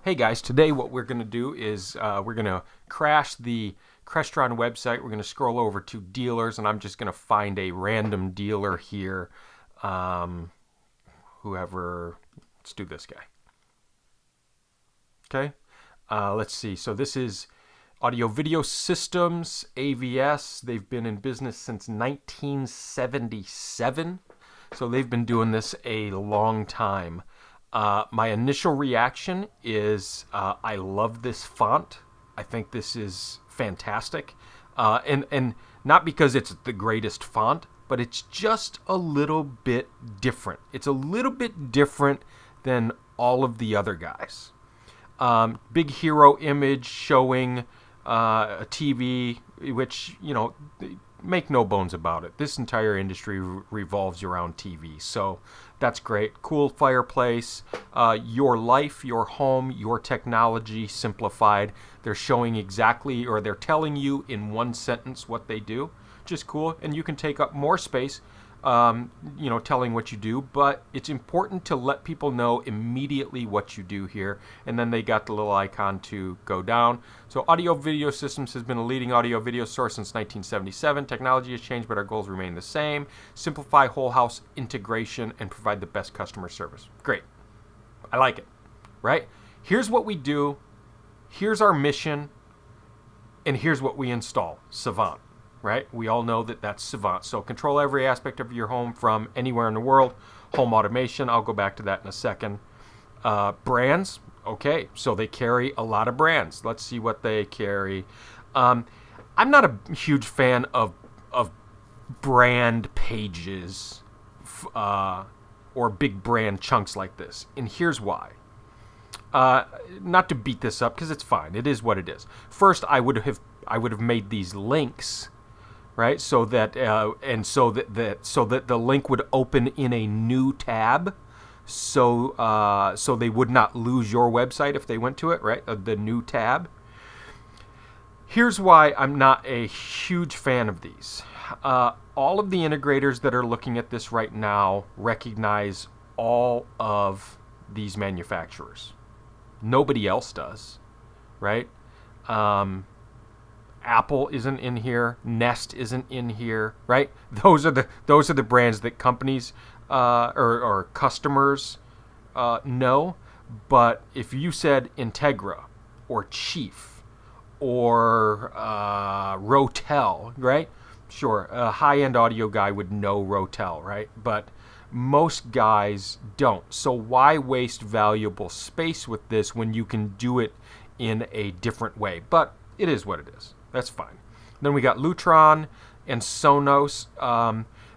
Hey guys, today what we're going to do is we're going to crash the Crestron website. We're going to scroll over to dealers, and I'm just going to find a random dealer here. Whoever, let's do this guy. Okay, let's see. So this is Audio Video Systems, AVS. They've been in business since 1977. So they've been doing this a long time. My initial reaction is I love this font. I think this is fantastic. And not because it's the greatest font, but it's just a little bit different. It's a little bit different than all of the other guys. Big hero image showing a TV, which, make no bones about it. This entire industry revolves around TV. So that's great. Cool fireplace. Your life, your home, your technology simplified. They're showing exactly, or they're telling you in one sentence what they do. Just cool. And you can take up more space, telling what you do, but it's important to let people know immediately what you do here. And then they got the little icon to go down. So Audio Video Systems has been a leading audio video source since 1977. Technology has changed, but our goals remain the same. Simplify whole house integration and provide the best customer service. Great. I like it, right? Here's what we do. Here's our mission. And here's what we install. Savant. Right? We all know that that's Savant. So control every aspect of your home from anywhere in the world. Home automation, I'll go back to that in a second. Brands, okay, so they carry a lot of brands. Let's see what they carry. I'm not a huge fan of brand pages or big brand chunks like this. And here's why. Not to beat this up, because it's fine. It is what it is. First, I would have made these links, right? So that so that the link would open in a new tab, so they would not lose your website if they went to it, right? The new tab. Here's why I'm not a huge fan of these. All of the integrators that are looking at this right now recognize all of these manufacturers. Nobody else does, right? Apple isn't in here. Nest isn't in here, right? Those are the brands that companies or customers know. But if you said Integra or Chief or Rotel, right? Sure, a high-end audio guy would know Rotel, right? But most guys don't. So why waste valuable space with this when you can do it in a different way? But it is what it is. That's fine. Then we got Lutron and Sonos.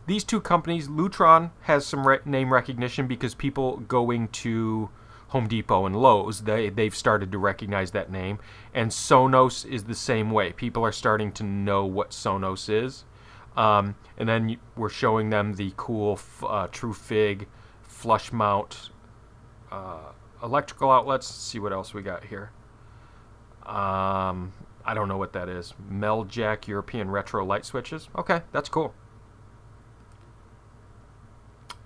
These two companies, Lutron has some name recognition because people going to Home Depot and Lowe's, they've started to recognize that name. And Sonos is the same way. People are starting to know what Sonos is. And then we're showing them the cool TrueFig flush mount electrical outlets. Let's see what else we got here. I don't know what that is. Meljack European retro light switches. Okay, that's cool.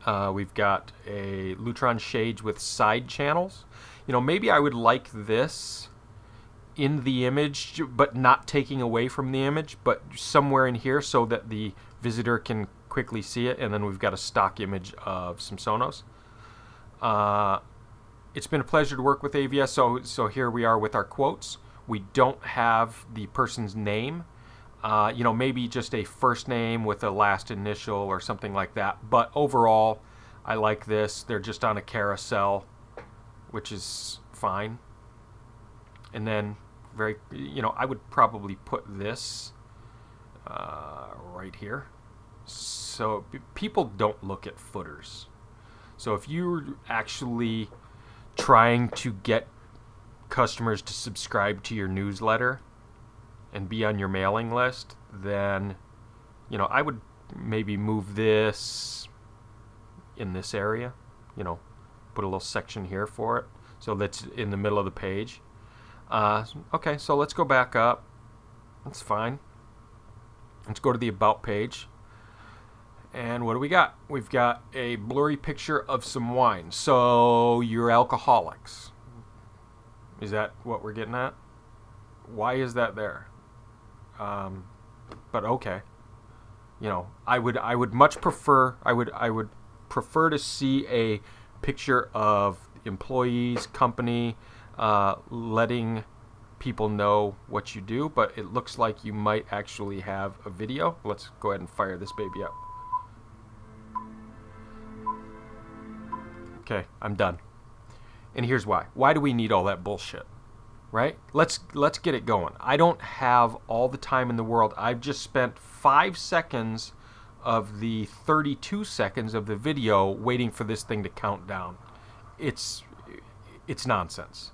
We've got a Lutron shades with side channels. Maybe I would like this in the image, but not taking away from the image, but somewhere in here so that the visitor can quickly see it. And then we've got a stock image of some Sonos. It's been a pleasure to work with AVS. So here we are with our quotes. We don't have the person's name. Maybe just a first name with a last initial or something like that. But overall, I like this. They're just on a carousel, which is fine. And then I would probably put this right here. So people don't look at footers. So if you're actually trying to get customers to subscribe to your newsletter and be on your mailing list, then I would maybe move this in this area, put a little section here for it so that's in the middle of the page. Okay, so let's go back up. That's fine. Let's go to the About page. And what do we got? We've got a blurry picture of some wine. So you're alcoholics. Is that what we're getting at? Why is that there? But okay. I would much prefer I would prefer to see a picture of employees, company, letting people know what you do, but it looks like you might actually have a video. Let's go ahead and fire this baby up. Okay, I'm done. And here's why. Why do we need all that bullshit? Right? Let's get it going. I don't have all the time in the world. I've just spent 5 seconds of the 32 seconds of the video waiting for this thing to count down. It's nonsense.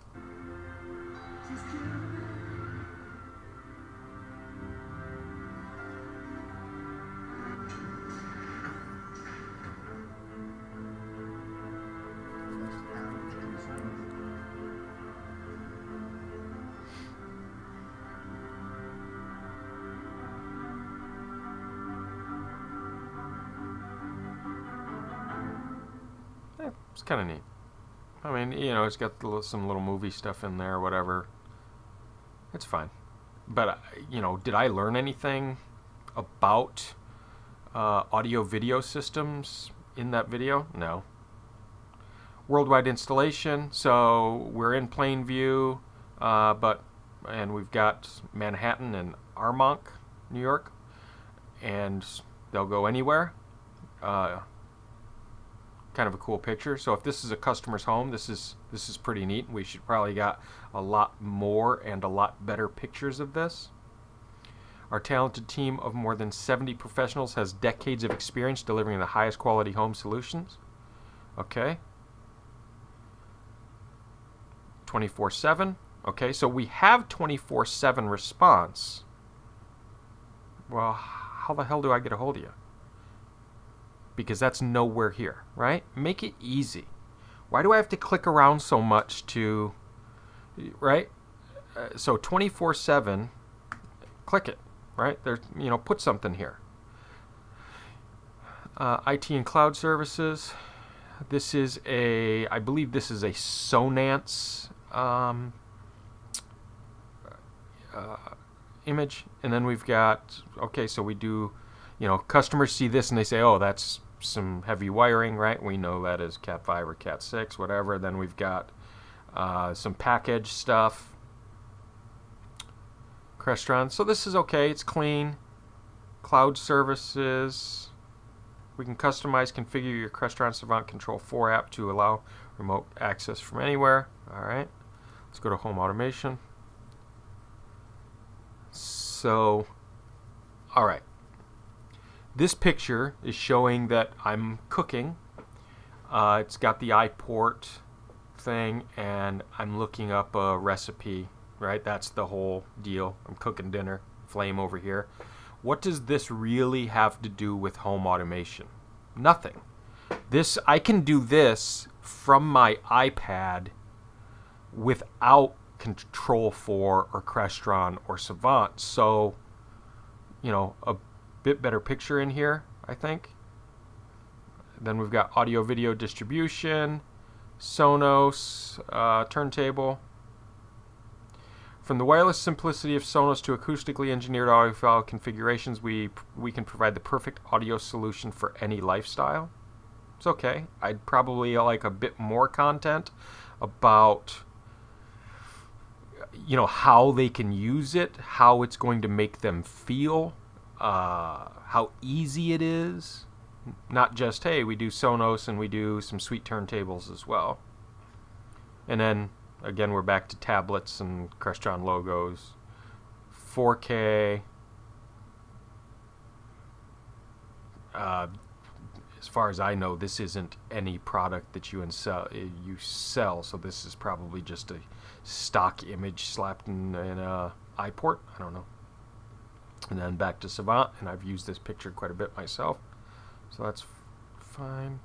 It's kind of neat. I mean, it's got some little movie stuff in there, whatever. It's fine. But, did I learn anything about audio-video systems in that video? No. Worldwide installation. So we're in Plainview, and we've got Manhattan and Armonk, New York, and they'll go anywhere. Kind of a cool picture. So if this is a customer's home, this is pretty neat. We should probably got a lot more and a lot better pictures of this. Our talented team of more than 70 professionals has decades of experience delivering the highest quality home solutions. Okay. 24/7. Okay, so we have 24/7 response. Well, how the hell do I get a hold of you? Because that's nowhere here, right? Make it easy. Why do I have to click around so much to, right? So 24/7, click it, right? There, put something here. IT and cloud services. This is I believe this is a Sonance image, and then we've got, okay, so we do, customers see this and they say, oh, that's some heavy wiring, right? We know that is Cat 5 or Cat 6, whatever. Then we've got some package stuff. Crestron. So this is okay. It's clean. Cloud services. We can customize, configure your Crestron Savant Control 4 app to allow remote access from anywhere. All right. Let's go to home automation. So, all right. This picture is showing that I'm cooking. It's got the iPort thing, and I'm looking up a recipe, right? That's the whole deal. I'm cooking dinner, flame over here. What does this really have to do with home automation? Nothing. I can do this from my iPad without Control 4 or Crestron or Savant. So, a bit better picture in here, I think. Then we've got audio video distribution, Sonos, turntable. From the wireless simplicity of Sonos to acoustically engineered audiophile configurations, we can provide the perfect audio solution for any lifestyle. It's okay. I'd probably like a bit more content about how they can use it, how it's going to make them feel, how easy it is. Not just, hey, we do Sonos and we do some sweet turntables as well. And then, again, we're back to tablets and Crestron logos. 4K. As far as I know, this isn't any product that you sell, so this is probably just a stock image slapped in a iPort. I don't know. And then back to Savant, and I've used this picture quite a bit myself, so that's fine.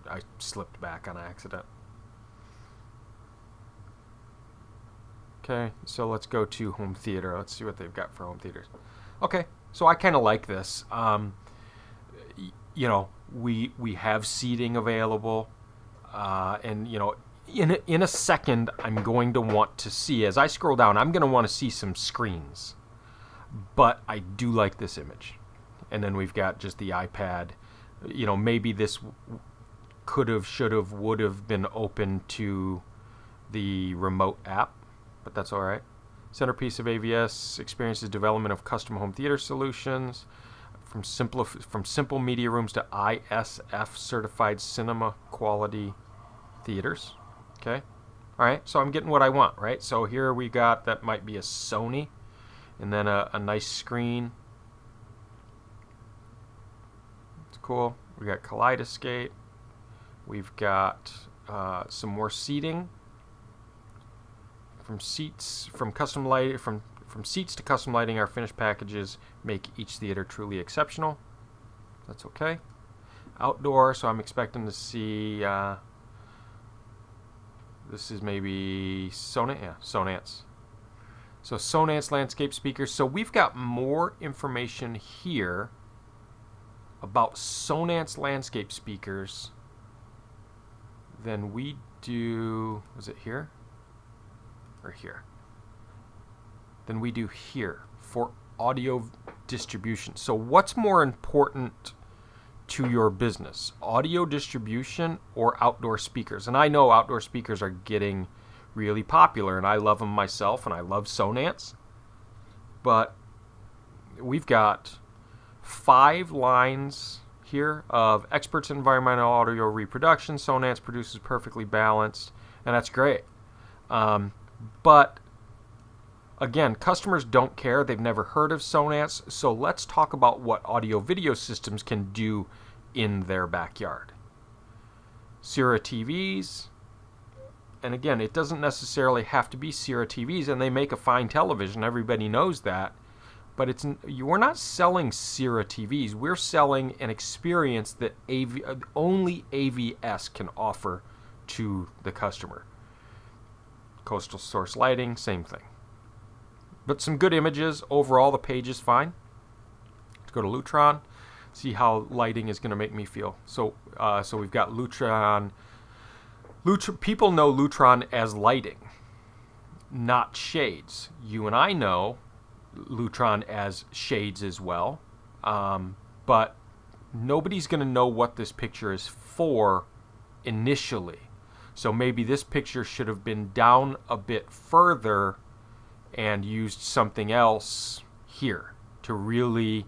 I slipped back on accident. Okay, so let's go to home theater. Let's see what they've got for home theaters. Okay, so I kind of like this. We have seating available, and in a second, I'm going to want to see, as I scroll down, I'm going to want to see some screens. But I do like this image. And then we've got just the iPad. Maybe this could have, should have, would have been open to the remote app, but that's all right. Centerpiece of AVS experiences development of custom home theater solutions from simple media rooms to ISF certified cinema quality theaters. Okay. All right. So I'm getting what I want, right? So here we got, that might be a Sony, and then a nice screen. It's cool. We got Kaleidoscape. We've got some more seating. From seats to custom lighting, our finished packages make each theater truly exceptional. That's okay. Outdoor, so I'm expecting to see. This is maybe Sonance. Yeah, Sonance. So Sonance landscape speakers. So we've got more information here about Sonance landscape speakers than we do. Was it here? Or here, than we do here for audio distribution. So what's more important to your business, audio distribution or outdoor speakers? And I know outdoor speakers are getting really popular, and I love them myself, and I love Sonance. But we've got 5 lines here of experts in environmental audio reproduction. Sonance produces perfectly balanced, and that's great. But again, customers don't care. They've never heard of Sonance. So let's talk about what audio video systems can do in their backyard. Sierra TVs. And again, it doesn't necessarily have to be Sierra TVs, and they make a fine television. Everybody knows that. But we're not selling Sierra TVs. We're selling an experience that only AVS can offer to the customer. Coastal source lighting, same thing. But some good images. Overall, the page is fine. Let's go to Lutron, see how lighting is going to make me feel. So we've got Lutron. People know Lutron as lighting, not shades. You and I know Lutron as shades as well. But nobody's going to know what this picture is for initially. So maybe this picture should have been down a bit further and used something else here to really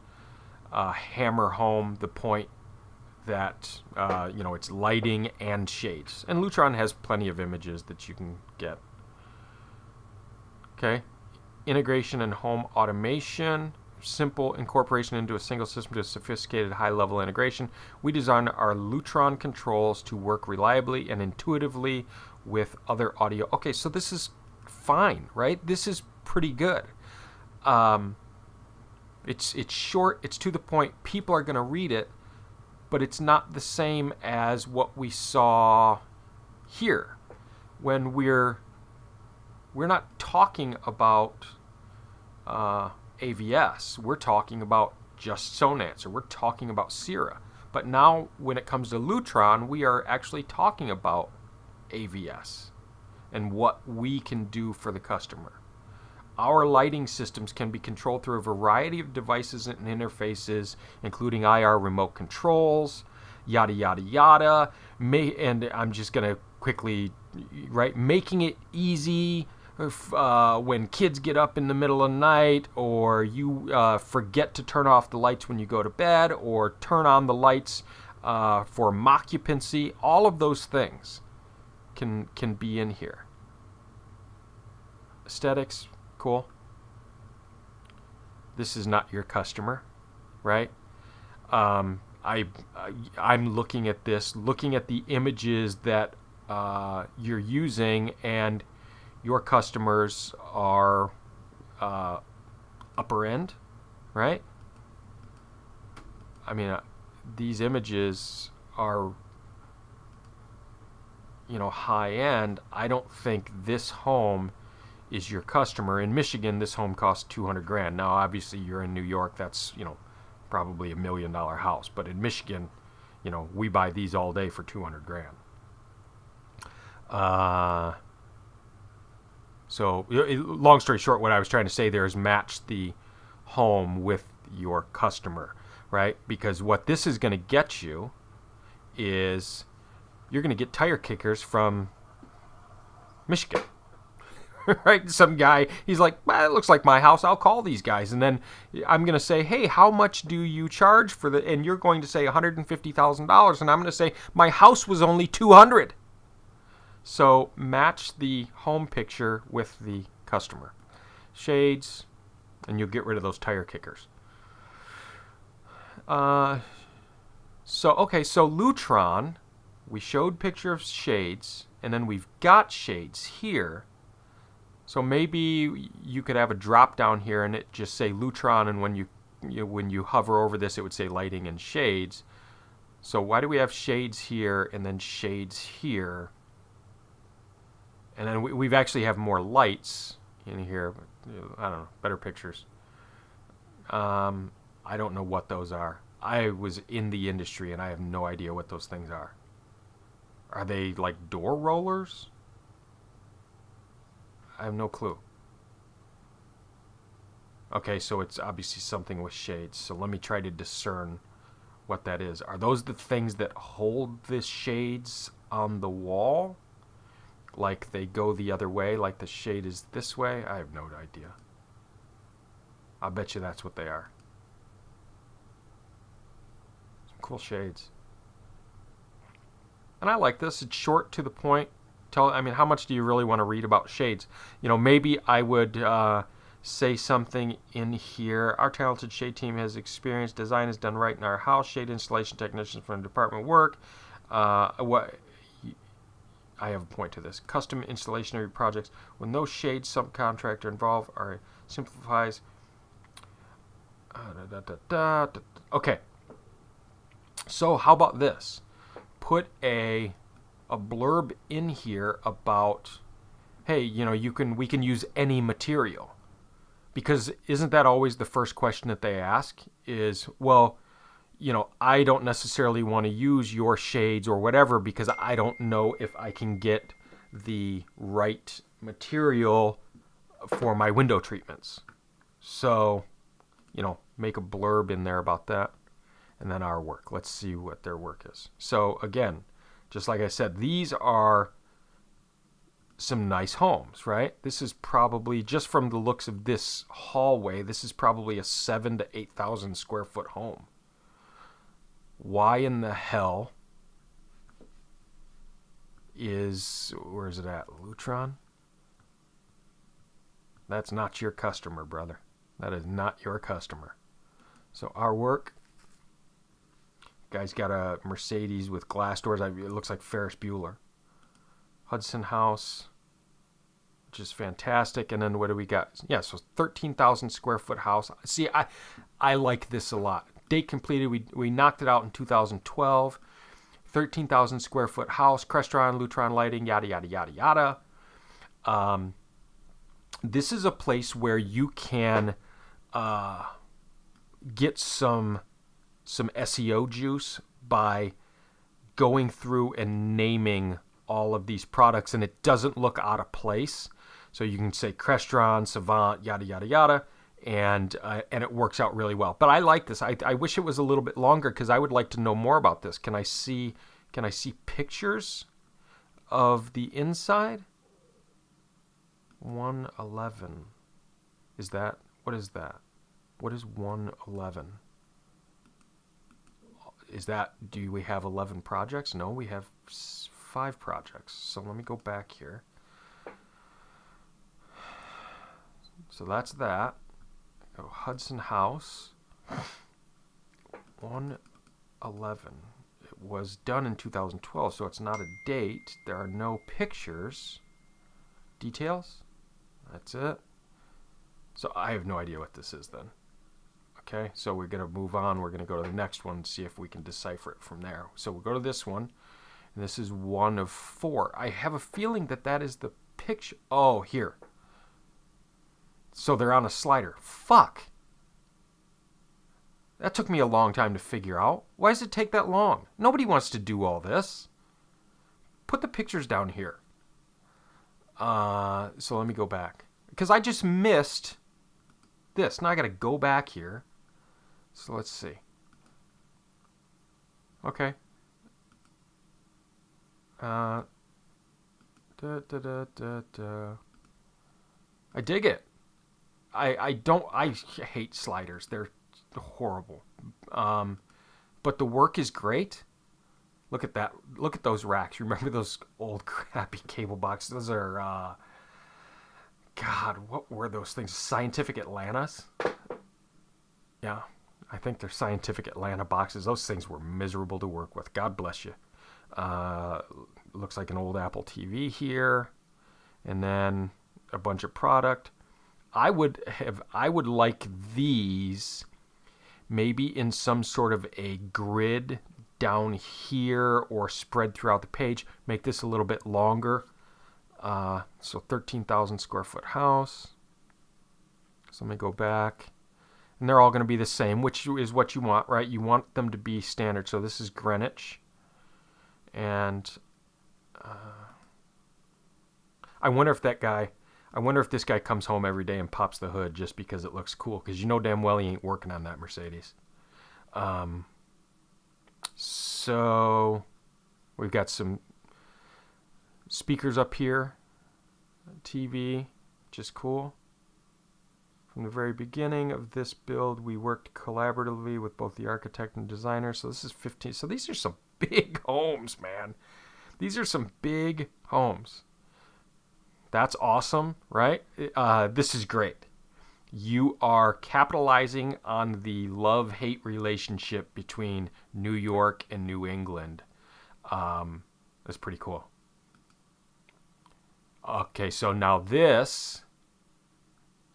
hammer home the point that it's lighting and shades. And Lutron has plenty of images that you can get. Okay, integration and home automation. Simple incorporation into a single system to a sophisticated high-level integration. We designed our Lutron controls to work reliably and intuitively with other audio. Okay, so this is fine, right? This is pretty good. It's short, it's to the point. People are going to read it, but it's not the same as what we saw here when we're not talking about AVS. We're talking about just Sonance, or we're talking about Sierra. But now when it comes to Lutron, we are actually talking about AVS and what we can do for the customer. Our lighting systems can be controlled through a variety of devices and interfaces, including IR remote controls, yada, yada, yada. And I'm just going to quickly, making it easy when kids get up in the middle of the night, or you forget to turn off the lights when you go to bed, or turn on the lights for occupancy. All of those things can be in here. Aesthetics, cool. This is not your customer, right? I'm looking at this, looking at the images that you're using, and your customers are upper end, right? I mean, these images are, high end. I don't think this home is your customer. In Michigan, this home costs $200,000. Now, obviously, you're in New York. That's, probably $1 million house. But in Michigan, we buy these all day for $200,000. Uh, so, long story short, what I was trying to say there is match the home with your customer, right? Because what this is going to get you is you're going to get tire kickers from Michigan. Right? Some guy, he's like, well, it looks like my house. I'll call these guys. And then I'm going to say, hey, how much do you charge for the, and you're going to say $150,000. And I'm going to say, my house was only 200. So match the home picture with the customer. Shades, and you'll get rid of those tire kickers. So Lutron, we showed picture of shades, and then we've got shades here. So maybe you could have a drop down here and it just say Lutron, and when you hover over this, it would say lighting and shades. So why do we have shades here and then shades here? And then we've actually have more lights in here. But, I don't know, better pictures. I don't know what those are. I was in the industry and I have no idea what those things are. Are they like door rollers? I have no clue. Okay, so it's obviously something with shades. So let me try to discern what that is. Are those the things that hold the shades on the wall? Like they go the other way, like the shade is this way? I have no idea. I'll bet you that's what they are. Some cool shades. And I like this. It's short, to the point. How much do you really want to read about shades? Maybe I would say something in here. Our talented shade team has experience. Design is done right in our house. Shade installation technicians from department work. What? I have a point to this. Custom installation projects with no shade subcontractor involved are simplifies. Okay. So how about this? Put a blurb in here about, hey, we can use any material. Because isn't that always the first question that they ask is, well, I don't necessarily want to use your shades or whatever because I don't know if I can get the right material for my window treatments. So, make a blurb in there about that. And then our work. Let's see what their work is. So again, just like I said, these are some nice homes, right? This is probably, just from the looks of this hallway, this is probably a 7,000 to 8,000 square foot home. Why in the hell where is it at? Lutron? That's not your customer, brother. That is not your customer. So our work. Guy's got a Mercedes with glass doors. It looks like Ferris Bueller. Hudson House, which is fantastic. And then what do we got? Yeah, so 13,000 square foot house. See, I like this a lot. Date completed. We knocked it out in 2012. 13,000 square foot house. Crestron, Lutron lighting, yada, yada, yada, yada. This is a place where you can get some SEO juice by going through and naming all of these products, and it doesn't look out of place. So you can say Crestron, Savant, yada, yada, yada, and it works out really well. But I like this. I wish it was a little bit longer because I would like to know more about this. Can I see pictures of the inside? 111. What is that? What is 111? Do we have 11 projects? No, we have 5 projects. So let me go back here. So that's that. Go Hudson House. 111. It was done in 2012, so it's not a date. There are no pictures. Details? That's it. So I have no idea what this is then. Okay, so we're going to move on. We're going to go to the next one and see if we can decipher it from there. So we'll go to this one, and this is 1 of 4. I have a feeling that is the picture. Oh, here. So they're on a slider. Fuck. That took me a long time to figure out. Why does it take that long? Nobody wants to do all this. Put the pictures down here. So let me go back. Because I just missed this. Now I got to go back here. So let's see. Okay. I dig it. I hate sliders. They're horrible. But the work is great. Look at that. Look at those racks. Remember those old crappy cable boxes? Those are, God, what were those things? Scientific Atlantas? Yeah, I think they're Scientific Atlanta boxes. Those things were miserable to work with. God bless you. Looks like an old Apple TV here. And then a bunch of product. I would like these maybe in some sort of a grid down here or spread throughout the page. Make this a little bit longer. So 13,000 square foot house. So let me go back. And they're all going to be the same, which is what you want, right? You want them to be standard. So this is Greenwich. And I wonder if this guy comes home every day and pops the hood just because it looks cool. Because you know damn well he ain't working on that Mercedes. So we've got some speakers up here. TV, which is cool. From the very beginning of this build, we worked collaboratively with both the architect and designer. So this is 15. So these are some big homes, man. These are some big homes. That's awesome, right? This is great. You are capitalizing on the love-hate relationship between New York and New England. That's pretty cool. Okay, so now this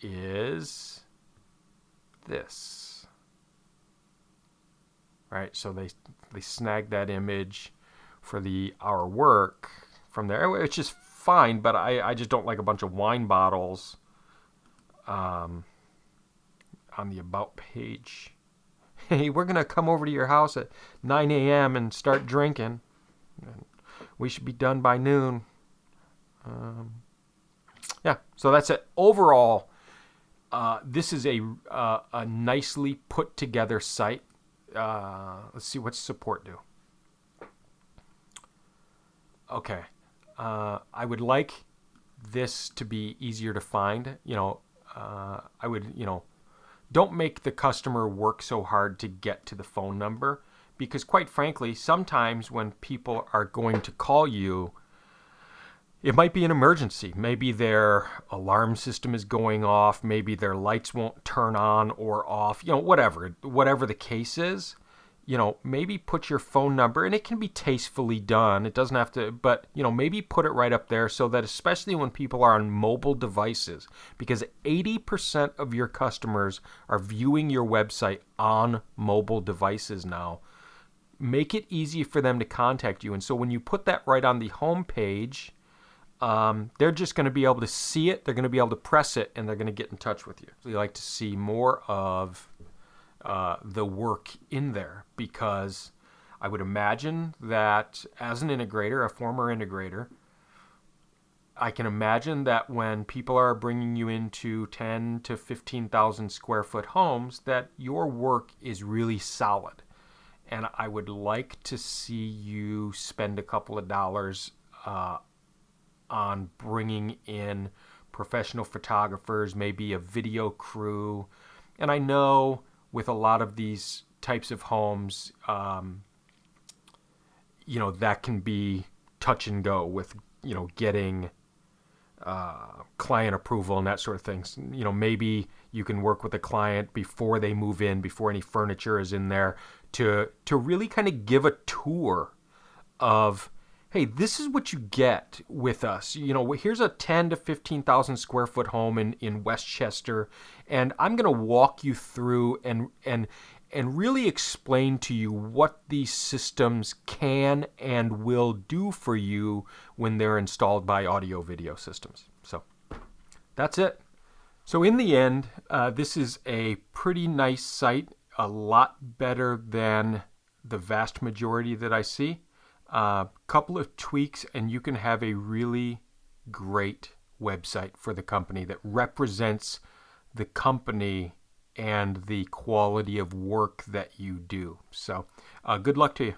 is this. Right, so they snagged that image for our work from there, which is fine, but I just don't like a bunch of wine bottles on the About page. Hey, we're going to come over to your house at 9 a.m. and start drinking. We should be done by noon. Yeah, so that's it. Overall, this is a nicely put together site. Let's see, what's support do? Okay. I would like this to be easier to find. I would, don't make the customer work so hard to get to the phone number, because quite frankly, sometimes when people are going to call you, it might be an emergency. Maybe their alarm system is going off. Maybe their lights won't turn on or off. Whatever the case is. Maybe put your phone number, and it can be tastefully done. It doesn't have to, but, maybe put it right up there so that especially when people are on mobile devices, because 80% of your customers are viewing your website on mobile devices now, make it easy for them to contact you. And so when you put that right on the home page, they're just going to be able to see it, they're going to be able to press it, and they're going to get in touch with you. So you like to see more of the work in there, because I would imagine that as an integrator, a former integrator, I can imagine that when people are bringing you into 10 to 15,000 square foot homes, that your work is really solid. And I would like to see you spend a couple of dollars on bringing in professional photographers, maybe a video crew. And I know with a lot of these types of homes, that can be touch and go with, getting client approval and that sort of things. Maybe you can work with a client before they move in, before any furniture is in there, to really kind of give a tour of, hey, this is what you get with us. Here's a 10 to 15,000 square foot home in Westchester, and I'm going to walk you through and really explain to you what these systems can and will do for you when they're installed by audio-video systems. So that's it. So in the end, this is a pretty nice site, a lot better than the vast majority that I see. Couple of tweaks and you can have a really great website for the company that represents the company and the quality of work that you do. So good luck to you.